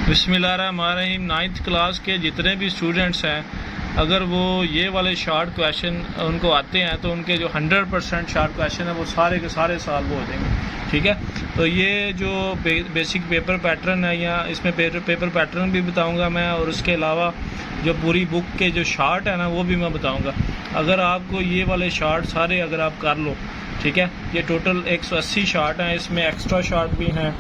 बिस्मिल्लाहिर्रहमानिर्रहीम। 9th class के जितने भी स्टूडेंट्स हैं, अगर वो ये वाले शार्ट क्वेश्चन उनको आते हैं तो उनके जो 100% शार्ट क्वेश्चन है वो सारे के सारे सॉल्व हो जाएंगे। ठीक है, तो ये जो बेसिक पेपर पैटर्न है, या इसमें पेपर पैटर्न भी बताऊंगा मैं, और उसके अलावा जो पूरी बुक के जो शार्ट है ना वो भी मैं बताऊंगा। अगर आपको ये वाले शार्ट सारे अगर आप कर लो, ठीक है, ये टोटल 180 शार्ट हैं। इसमें एक्स्ट्रा शार्ट भी हैं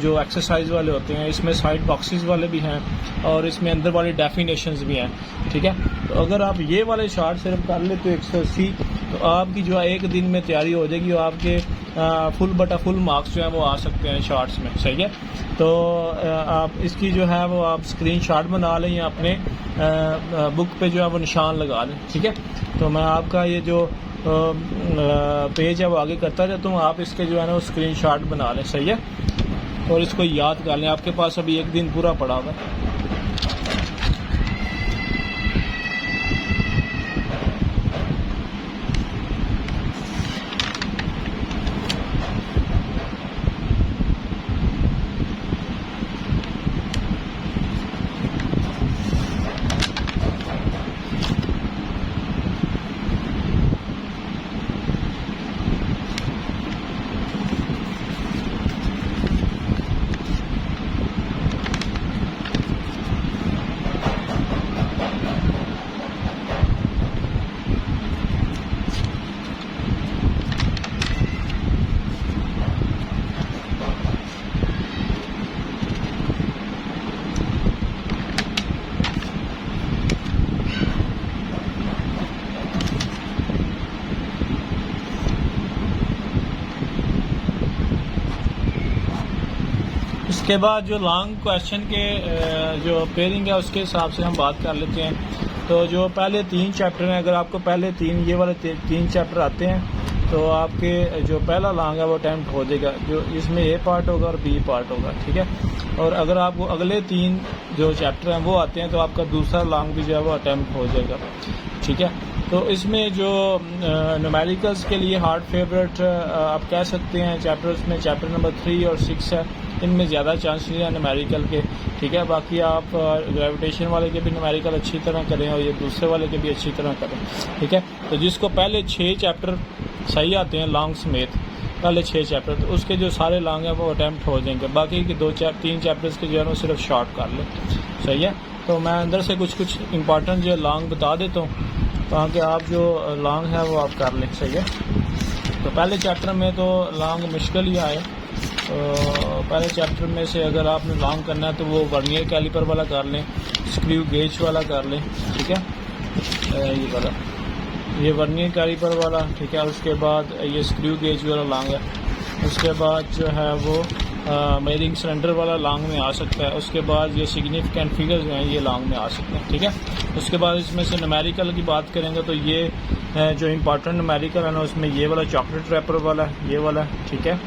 जो एक्सरसाइज वाले होते हैं, इसमें साइड बॉक्सेस वाले भी हैं, और इसमें अंदर वाली डेफिनेशंस भी हैं। ठीक है, तो अगर आप ये वाले शार्ट सिर्फ कर लेते हो 180, तो आपकी जो है एक दिन में तैयारी हो जाएगी और आपके फुल मार्क्स जो है वो आ सकते हैं शार्ट्स में। सही है, तो आप इसकी जो है वो आप स्क्रीन शॉट बना लें या अपने बुक पे जो है वो निशान लगा लें। ठीक है, तो मैं आपका ये जो पेज है वो आगे करता जाता हूँ, आप इसके जो है ना वो स्क्रीन शॉट बना लें। सही है, और इसको याद कर लें, आपके पास अभी एक दिन पूरा पड़ा हुआ है। इसके बाद जो लॉन्ग क्वेश्चन के जो पेयरिंग है उसके हिसाब से हम बात कर लेते हैं। तो जो पहले 3 चैप्टर हैं, अगर आपको पहले 3 ये वाले 3 चैप्टर आते हैं तो आपके जो पहला लॉन्ग है वो अटैम्प्ट हो जाएगा, जो इसमें ए पार्ट होगा और बी पार्ट होगा। ठीक है, और अगर आपको अगले 3 जो चैप्टर हैं वो आते हैं तो आपका दूसरा लॉन्ग भी जो है वो अटैम्प्ट हो जाएगा। ठीक है, तो इसमें जो न्यूमेरिकल्स के लिए हार्ड फेवरेट आप कह सकते हैं चैप्टर्स में चैप्टर नंबर 3 और 6 है, इनमें ज़्यादा चांसेस हैं न्यूमेरिकल के। ठीक है, बाकी आप ग्रेविटेशन वाले के भी न्यूमेरिकल अच्छी तरह करें और ये दूसरे वाले के भी अच्छी तरह करें। ठीक है, तो जिसको पहले 6 चैप्टर सही आते हैं लॉन्ग समेत, पहले 6 चैप्टर, तो उसके जो सारे लॉन्ग हैं वो अटैम्प्ट हो जाएंगे। बाकी के 3 चैप्टर्स के जो है वो सिर्फ शॉर्ट कर लें। सही है, तो मैं अंदर से कुछ इंपॉर्टेंट जो लॉन्ग बता देता हूँ ताकि आप जो लॉन्ग है वो आप कर लें। सही है, तो पहले चैप्टर में तो लॉन्ग मुश्किल ही आए। तो पहले चैप्टर में से अगर आपने लॉन्ग करना है तो वो वर्नियर कैलिपर वाला कर लें, स्क्रू गेज वाला कर लें। ठीक है, ये वाला, ये वर्नियर कैलिपर वाला। ठीक है, उसके बाद ये स्क्रू गेज वाला लॉन्ग है। उसके बाद जो है वो मेयरिंग सिलेंडर वाला लॉन्ग में आ सकता है। उसके बाद ये सिग्निफिकेंट फिगर्स हैं, ये लॉन्ग में आ सकते हैं। ठीक है, उसके बाद इसमें से न्यूमेरिकल की बात करेंगे तो ये जो इम्पोर्टेंट न्यूमेरिकल है ना उसमें ये वाला चॉकलेट रैपर वाला, ये वाला। ठीक है,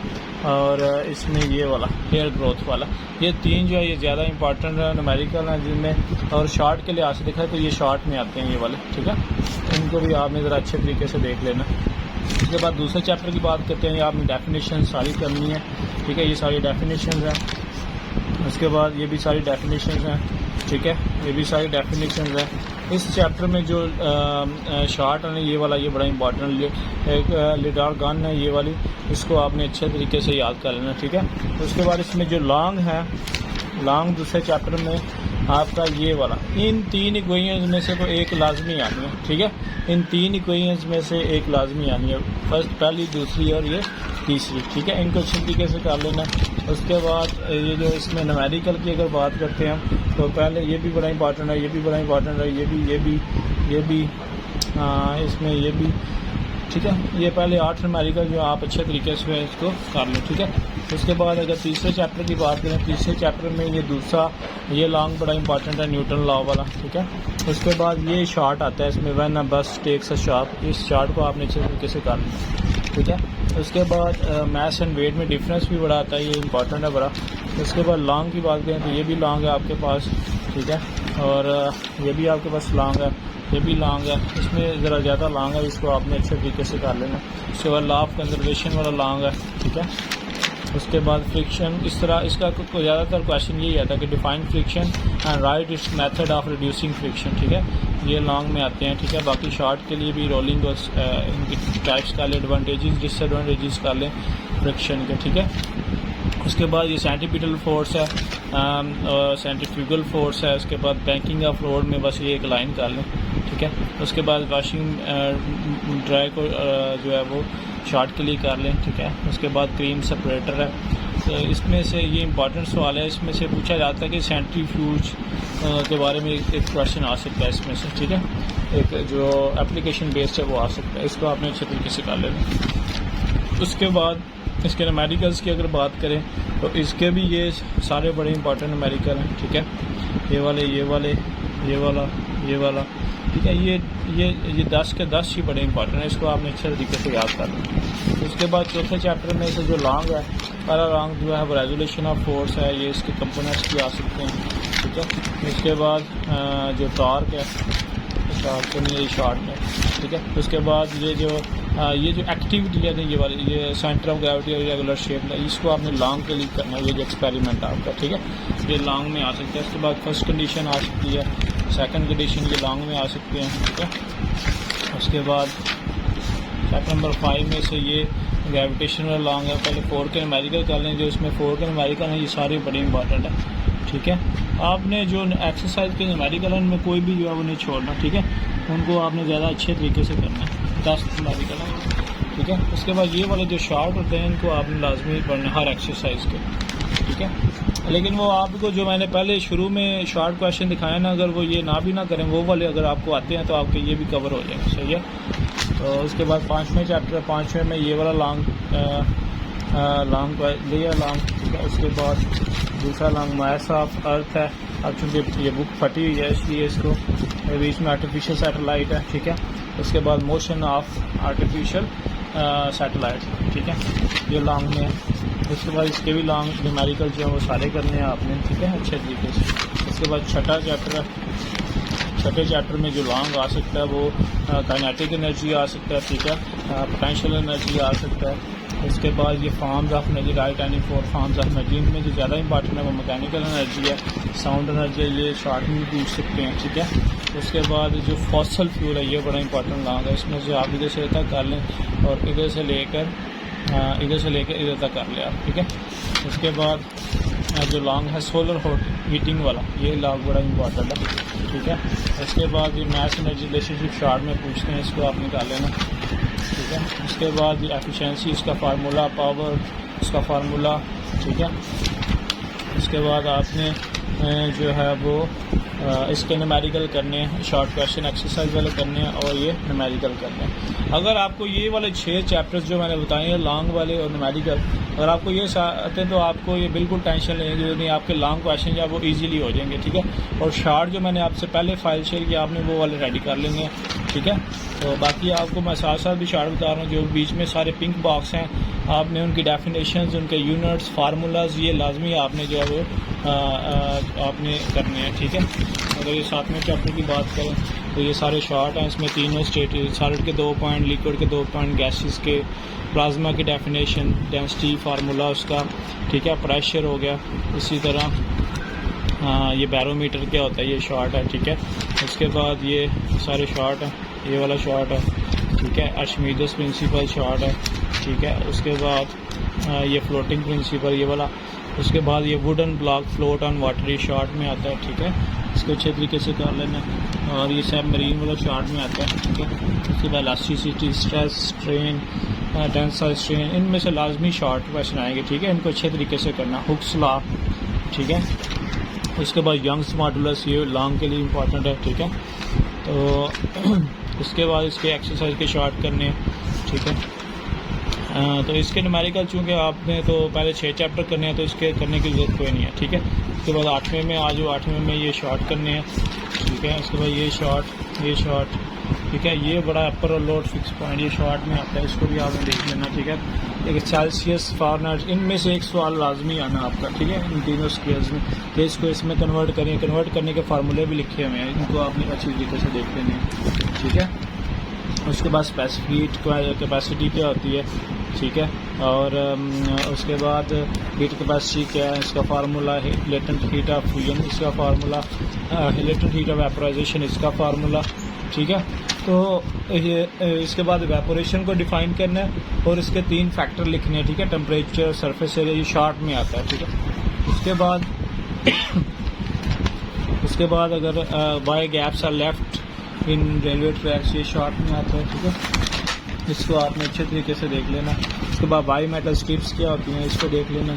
और इसमें ये वाला हेयर ग्रोथ वाला, ये 3 जो है ये ज़्यादा इंपॉर्टेंट न्यूमेरिकल हैं जिनमें, और शॉर्ट के लिहाज से देखा तो ये शॉर्ट में आते हैं ये वाले। ठीक है, इनको भी आपने ज़रा अच्छे तरीके से देख लेना। उसके बाद दूसरे चैप्टर की बात करते हैं, ये आपने डेफिनेशन सारी करनी है। ठीक है, ये सारी डेफिनेशन हैं। उसके बाद ये भी सारी डेफिनेशन हैं। ठीक है, ये भी सारी डेफिनेशन हैं। इस चैप्टर में जो शार्ट है ना ये वाला, ये बड़ा इंपॉर्टेंट, एक लिडार गन है ये वाली, इसको आपने अच्छे तरीके से याद कर लेना। ठीक है, उसके बाद इसमें जो लॉन्ग है, लॉन्ग दूसरे चैप्टर में आपका ये वाला, इन 3 इक्वेशंस में से कोई एक लाजमी आनी है। ठीक है, इन 3 इक्वेशंस में से एक लाजमी आनी है, फर्स्ट, पहली, दूसरी और ये तीसरी। ठीक है, इनको अच्छी तरीके से कर लेना। उसके बाद ये जो इसमें न्यूमेरिकल की अगर बात करते हैं तो पहले ये भी बड़ा इंपॉर्टेंट है, ये भी बड़ा इंपॉर्टेंट है, ये भी इसमें ये भी। ठीक है, ये पहले 8 न्यूमेरिकल जो आप अच्छे तरीके से इसको कर लें। ठीक है, उसके बाद अगर तीसरे चैप्टर की बात करें, तीसरे चैप्टर में ये दूसरा, ये लॉन्ग बड़ा इंपॉर्टेंट है, न्यूटन लॉ वाला। ठीक है, उसके बाद ये शार्ट आता है इसमें, व्हेन अ बस टेक्स अ शार्ट, इस शार्ट को आपने अच्छे तरीके से कर लें। ठीक है, उसके बाद मास एंड वेट में डिफरेंस भी बड़ा आता है, ये इंपॉर्टेंट है बड़ा। उसके बाद लॉन्ग की बात करें तो ये भी लॉन्ग है आपके पास। ठीक है, और ये भी आपके पास लॉन्ग है, ये भी लॉन्ग है, इसमें ज़रा ज़्यादा लॉन्ग है, इसको आपने अच्छे तरीके से कर लेना। उसके बाद लॉ ऑफ कंजर्वेशन वाला लॉन्ग है। ठीक है, उसके बाद फ्रिक्शन, इस तरह इसका ज़्यादातर क्वेश्चन यही आता है कि define friction and right it's method of reducing friction, ठीक है, ये लॉन्ग में आते हैं, ठीक है। बाकी शॉर्ट के लिए भी रोलिंग और इनकी टाइप्स का एडवांटेजेस डिसएडवांटेजेस कर लें फ्रिक्शन के, ठीक है। उसके बाद ये सेंटीपिटल फोर्स है, सेंट्रीफ्यूगल फोर्स है। उसके बाद बैंकिंग ऑफ रोड में बस ये एक लाइन कर लें, ठीक है। उसके बाद वॉशिंग ड्राई को जो है वो शॉर्ट के लिए कर लें, ठीक है। उसके बाद क्रीम सेपरेटर है। तो इसमें से ये इंपॉर्टेंट सवाल है, इसमें से पूछा जाता है कि सेंट्रीफ्यूज के बारे में एक क्वेश्चन आ सकता है इसमें से, ठीक है। एक जो एप्लीकेशन बेस्ड है वो आ सकता है, इसको आपने अच्छे तरीके से कर लेना। उसके बाद इसके न्यूमेरिकल्स की अगर बात करें तो इसके भी ये सारे बड़े इंपॉर्टेंट न्यूमेरिकल हैं, ठीक है। ये वाले, ये वाले, ये वाला, ये वाला, ठीक है। ये 10 के 10 ही बड़े इंपॉर्टेंट है, इसको आपने अच्छे तरीके से याद करना। उसके बाद चौथे चैप्टर में से जो लॉन्ग है, पहला लॉन्ग जो है वो रेजुलेशन ऑफ फोर्स है, ये इसके कंपोनेंट्स भी आ सकते हैं, ठीक है। उसके बाद जो टॉर्क है, टॉर्क तो नहीं, शॉर्ट है, ठीक है। उसके बाद ये जो एक्टिविटी है ये वाली, ये सेंटर ऑफ ग्रेविटी और रेगुलर शेप है, इसको आपने लॉन्ग के लिए करना है, ये जो एक्सपेरिमेंट आपका, ठीक है, ये लॉन्ग में आ सकता है। उसके बाद फर्स्ट कंडीशन आ सकती है, सेकंड कंडीशन ये लॉन्ग में आ सकते हैं, ठीक है। उसके बाद चैप्टर नंबर 5 में से ये ग्रेविटेशनल लॉन्ग है। पहले 4 के न्यूमेरिकल कर लें, जो इसमें 4 के न्यूमेरिकल हैं ये सारे बड़े इंपॉर्टेंट है, ठीक है। आपने जो एक्सरसाइज के न्यूमेरिकल हैं उनमें कोई भी जो है वो नहीं छोड़ना, ठीक है, उनको आपने ज़्यादा अच्छे तरीके से करना है, 10 न्यूमेरिकल हैं, ठीक है। उसके बाद ये वाले जो शॉर्ट होते हैं इनको आपने लाजमी पढ़ना हर एक्सरसाइज के, ठीक है। लेकिन वो आपको जो मैंने पहले शुरू में शॉर्ट क्वेश्चन दिखाया ना, अगर वो ये ना भी ना करें, वो वाले अगर आपको आते हैं तो आपके ये भी कवर हो जाएंगे, सही है। तो उसके बाद 5वें चैप्टर, 5वें में ये वाला लॉन्ग लिया लॉन्ग, ठीक है। उसके बाद दूसरा लॉन्ग मास ऑफ अर्थ है। अब चूँकि ये बुक फटी हुई है इसलिए इसको बीच में आर्टिफिशियल सैटेलाइट है, ठीक है। उसके बाद मोशन ऑफ आर्टिफिशियल सैटेलाइट, ठीक है, ये लॉन्ग में है। उसके बाद इसके भी लॉन्ग न्यूमेरिकल जो है वो सारे करने हैं आपने, ठीक है, अच्छे तरीके से। उसके बाद छठा चैप्टर है, छठे चैप्टर में जो लॉन्ग आ सकता है वो काइनेटिक एनर्जी आ सकता है, ठीक है, पोटेंशियल एनर्जी आ सकता है। उसके बाद ये forms of energy, right any 4 forms of energy, इनमें जो ज़्यादा इंपॉर्टेंट है वो मैकेनिकल एनर्जी है, साउंड एनर्जी है, ये शॉर्ट में भी पूछ सकते हैं, ठीक है। उसके बाद जो फॉसल फ्यूल है ये बड़ा इंपॉर्टेंट लॉन्ग है, इसमें से आप इधर से इधर तक कर लें और इधर से लेकर इधर तक कर ले आप, ठीक है। उसके बाद जो लॉन्ग है सोलर हीटिंग वाला, ये लॉन्ग बड़ा इंपॉर्टेंट है, ठीक है। उसके बाद ये मैथ एनर्जी रिलेशनशिप शॉर्ट में पूछते हैं, इसको आप निकाल लेना, ठीक है। उसके बाद ये एफिशिएंसी, इसका फार्मूला, पावर, इसका फार्मूला, ठीक है। उसके बाद आपने जो है वो इसके न्यूमेरिकल करने हैं, शॉर्ट क्वेश्चन एक्सरसाइज वाले करने हैं और ये न्यूमेरिकल करने हैं। अगर आपको ये वाले 6 चैप्टर्स जो मैंने बताए हैं लॉन्ग वाले और न्यूमेरिकल, अगर आपको ये आते हैं तो आपको ये बिल्कुल टेंशन लेने की जरूरत नहीं, आपके लॉन्ग क्वेश्चन जो है वो ईजिली हो जाएंगे, ठीक है। और शॉर्ट जो मैंने आपसे पहले फाइल शेयर किया आपने वो वाले रेडी कर लेंगे, ठीक है। तो बाकी आपको मैं साथ साथ भी शॉर्ट बता रहा हूँ, जो बीच में सारे पिंक बॉक्स हैं आपने उनकी डेफिनेशंस, उनके यूनिट्स, फार्मूलाज ये लाजमी आपने जो है वो आपने करने हैं, ठीक है। अगर ये 7वें चैप्टर की बात करें तो ये सारे शॉर्ट हैं, इसमें तीनों स्टेट, सॉलिड के 2 पॉइंट, लिक्विड के 2 पॉइंट, गैसेस के, प्लाज्मा की डेफिनेशन, डेंसिटी फार्मूला उसका, ठीक है, प्रेशर हो गया। इसी तरह ये बैरोमीटर क्या होता है ये शॉर्ट है, ठीक है। उसके बाद ये सारे शॉर्ट हैं, ये वाला शॉर्ट है, ठीक है। आर्चिमीदेस प्रिंसिपल शॉर्ट है, ठीक है। उसके बाद ये फ्लोटिंग प्रिंसिपल ये वाला। उसके बाद ये wooden block float on water short में आता है, ठीक है, इसको अच्छे तरीके से कर लेना। और ये सब मरीन वाला शॉर्ट में आता है, ठीक है। उसके बाद elasticity, stress, strain, tensile strain, इनमें से लाजमी शॉर्ट क्वेश्चन आएंगे, ठीक है, इनको अच्छे तरीके से करना। हुक्स लॉ, ठीक है। उसके बाद यंग्स मॉडुलस, ये लॉन्ग के लिए इंपॉर्टेंट है, ठीक है। तो उसके बाद इसके एक्सरसाइज के शॉर्ट करने, ठीक है। तो इसके न्यूमेरिकल चूँकि आपने तो पहले 6 चैप्टर करने हैं तो इसके करने की ज़रूरत कोई नहीं है, ठीक है। उसके बाद 8वें में आ जाओ, 8वें में ये शॉर्ट करने हैं, ठीक है। उसके बाद ये शॉर्ट, ठीक है। ये बड़ा अपर और लोअर फिक्स पॉइंट ये शॉर्ट में आता है, इसको भी आपने देख लेना, ठीक है। एक सेल्सियस, फारेनहाइट, इनमें से एक सवाल लाजमी आना आपका, ठीक है, इन तीनों स्केल्स में। तो इसको इसमें कन्वर्ट करें, कन्वर्ट करने के फार्मूले भी लिखे हुए हैं, इनको आपने अच्छी तरीके से देख लेने हैं, ठीक है। उसके बाद स्पेसिफिक कैपेसिटी क्या होती है, ठीक है। और उसके बाद हीट कैपेसिटी क्या है, इसका formula, latent heat of fusion इसका formula, latent heat of vaporisation इसका फार्मूला, ठीक है। तो ये इसके बाद वेपोरेशन को डिफाइन करना है और इसके 3 फैक्टर लिखने हैं, ठीक है। टेम्परेचर, सरफेस एरिया, ये शॉर्ट में आता है, ठीक है। उसके बाद अगर why gaps are left in railway tracks, ये शॉर्ट में आता है, ठीक है। इसको आपने अच्छे तरीके से देख लेना। उसके बाद बाई मेटल स्ट्रिप्स क्या होती हैं, इसको देख लेना,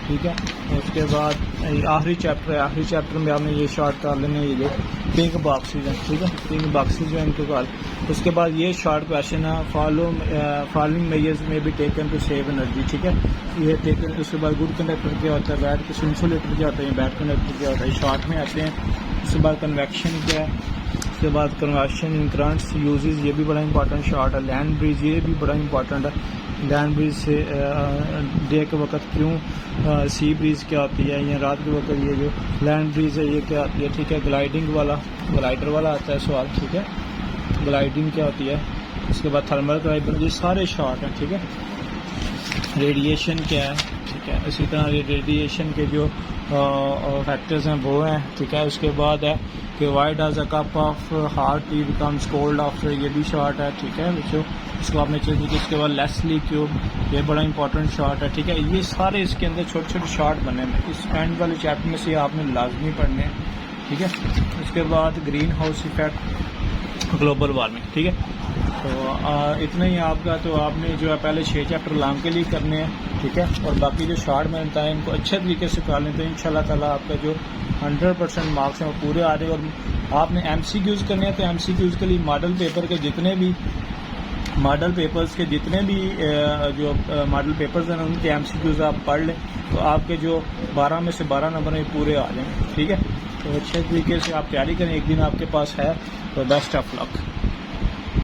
ठीक है। उसके बाद आखिरी चैप्टर है, आखिरी चैप्टर में आपने ये शॉर्ट कर लेना, ये जो पिंक बॉक्सेज हैं, ठीक है, पिंक बॉक्सेज जो इनके पास। उसके बाद ये शॉर्ट क्वेश्चन है, फॉलोइंग मेजर्स में भी टेकन टू सेव एनर्जी, ठीक है, ये टेकन। उसके बाद गुड कंडक्टर क्या होता है, बैड कुछ इंसुलेटर क्या होता है, बैड कंडक्टर क्या होता है, शॉर्ट में आते हैं। उसके बाद कन्वेक्शन क्या है, उसके बाद कन्वर्शन इन करंट्स यूजेस, ये भी बड़ा इंपॉर्टेंट शॉर्ट है। लैंड ब्रिज, ये भी बड़ा इंपॉर्टेंट है, लैंड ब्रिज से डे के वक्त क्यों सी ब्रिज क्या होती है, या रात के वक्त ये जो लैंड ब्रिज है ये क्या होती है, ठीक है। ग्लाइडिंग वाला, ग्लाइडर वाला आता है सवाल, ठीक है, ग्लाइडिंग क्या होती है। उसके बाद थर्मल ग्लाइडर, ये सारे शॉर्ट हैं, ठीक है। रेडिएशन क्या है, ठीक है। इसी तरह रेडिएशन के जो फैक्टर्स हैं वो हैं, ठीक है। उसके बाद है कि why does a cup of hot T becomes cold after, ये भी शॉर्ट है, ठीक है बच्चों। इसको आपने चेक किया। उसके बाद लेस्ली क्यूब, ये बड़ा इंपॉर्टेंट शॉर्ट है, ठीक है। ये सारे इसके अंदर छोटे छोटे शॉर्ट बने हैं, इस एंड वाले चैप्टर में से आपने लाजमी पढ़ने हैं, ठीक है। उसके बाद green house effect, global warming, ठीक है। तो इतना ही आपका, तो आपने जो है पहले 6 चैप्टर लॉन्ग के लिए करने हैं, ठीक है। और बाकी जो शॉर्ट में बताएं इनको अच्छे तरीके से कर लें तो इंशाल्लाह ताला आपका जो 100% मार्क्स हैं वो पूरे आ रहे हैं। और आपने MCQs करने हैं तो MCQs के लिए मॉडल पेपर के जितने भी मॉडल पेपर्स के जितने भी जो मॉडल पेपर्स हैं उनके MCQs आप पढ़ लें तो आपके जो 12 में से 12 नंबर हैं पूरे आ जाएंगे, ठीक है। तो अच्छे तरीके से आप तैयारी करें, एक दिन आपके पास है, तो बेस्ट ऑफ लक।